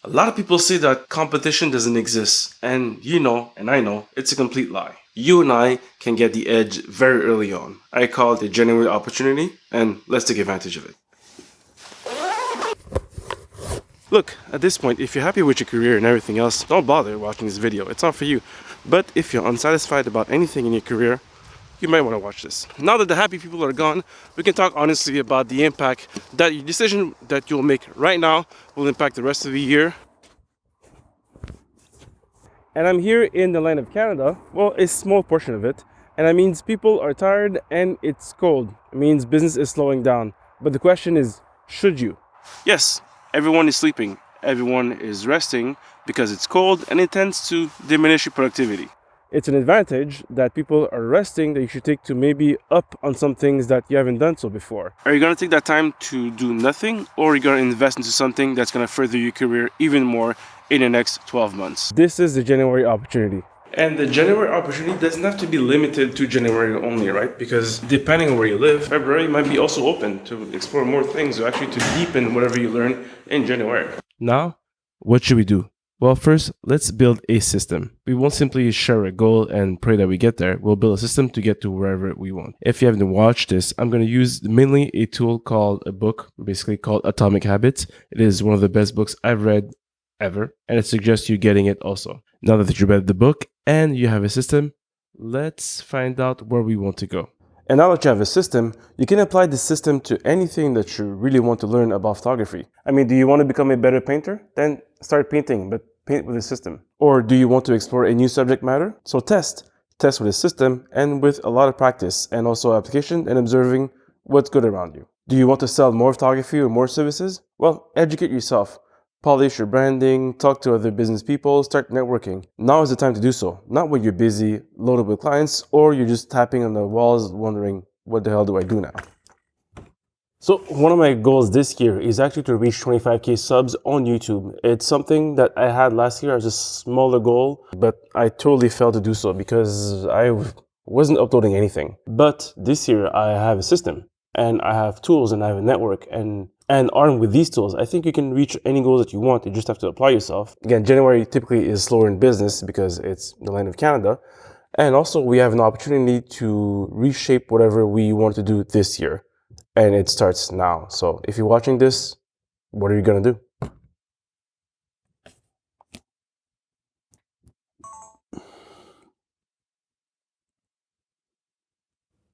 A lot of people say that competition doesn't exist, and you know, and I know, it's a complete lie. You and I can get the edge very early on. I call it a genuine opportunity, and let's take advantage of it. Look, at this point, if you're happy with your career and everything else, don't bother watching this video. It's not for you. But if you're unsatisfied about anything in your career, you might want to watch this. Now that the happy people are gone, we can talk honestly about the impact that your decision that you'll make right now will impact the rest of the year. And I'm here in the land of Canada, well, a small portion of it, and that means people are tired and it's cold. It means business is slowing down. But the question is, should you? Yes, everyone is sleeping, everyone is resting because it's cold and it tends to diminish your productivity. It's an advantage that people are resting that you should take to maybe up on some things that you haven't done so before. Are you going to take that time to do nothing, or are you going to invest into something that's going to further your career even more in the next 12 months? This is the January opportunity. And the January opportunity doesn't have to be limited to January only, right? Because depending on where you live, February might be also open to explore more things, or actually to deepen whatever you learn in January. Now, what should we do? Well, first, let's build a system. We won't simply share a goal and pray that we get there. We'll build a system to get to wherever we want. If you haven't watched this, I'm going to use mainly a tool called a book, basically called Atomic Habits. It is one of the best books I've read ever, and it suggests you getting it also. Now that you've read the book and you have a system, let's find out where we want to go. And now that you have a system, you can apply the system to anything that you really want to learn about photography. I mean, do you want to become a better painter? Then start painting, but paint with a system. Or do you want to explore a new subject matter? So test with a system and with a lot of practice and also application and observing what's good around you. Do you want to sell more photography or more services? Well, educate yourself. Polish your branding, talk to other business people, start networking. Now is the time to do so. Not when you're busy, loaded with clients, or you're just tapping on the walls wondering, what the hell do I do now? So one of my goals this year is actually to reach 25K subs on YouTube. It's something that I had last year as a smaller goal, but I totally failed to do so because I wasn't uploading anything. But this year I have a system and I have tools and I have a network, and armed with these tools, I think you can reach any goal that you want. You just have to apply yourself. Again, January typically is slower in business because it's the land of Canada. And also we have an opportunity to reshape whatever we want to do this year. And it starts now. So if you're watching this, what are you going to do?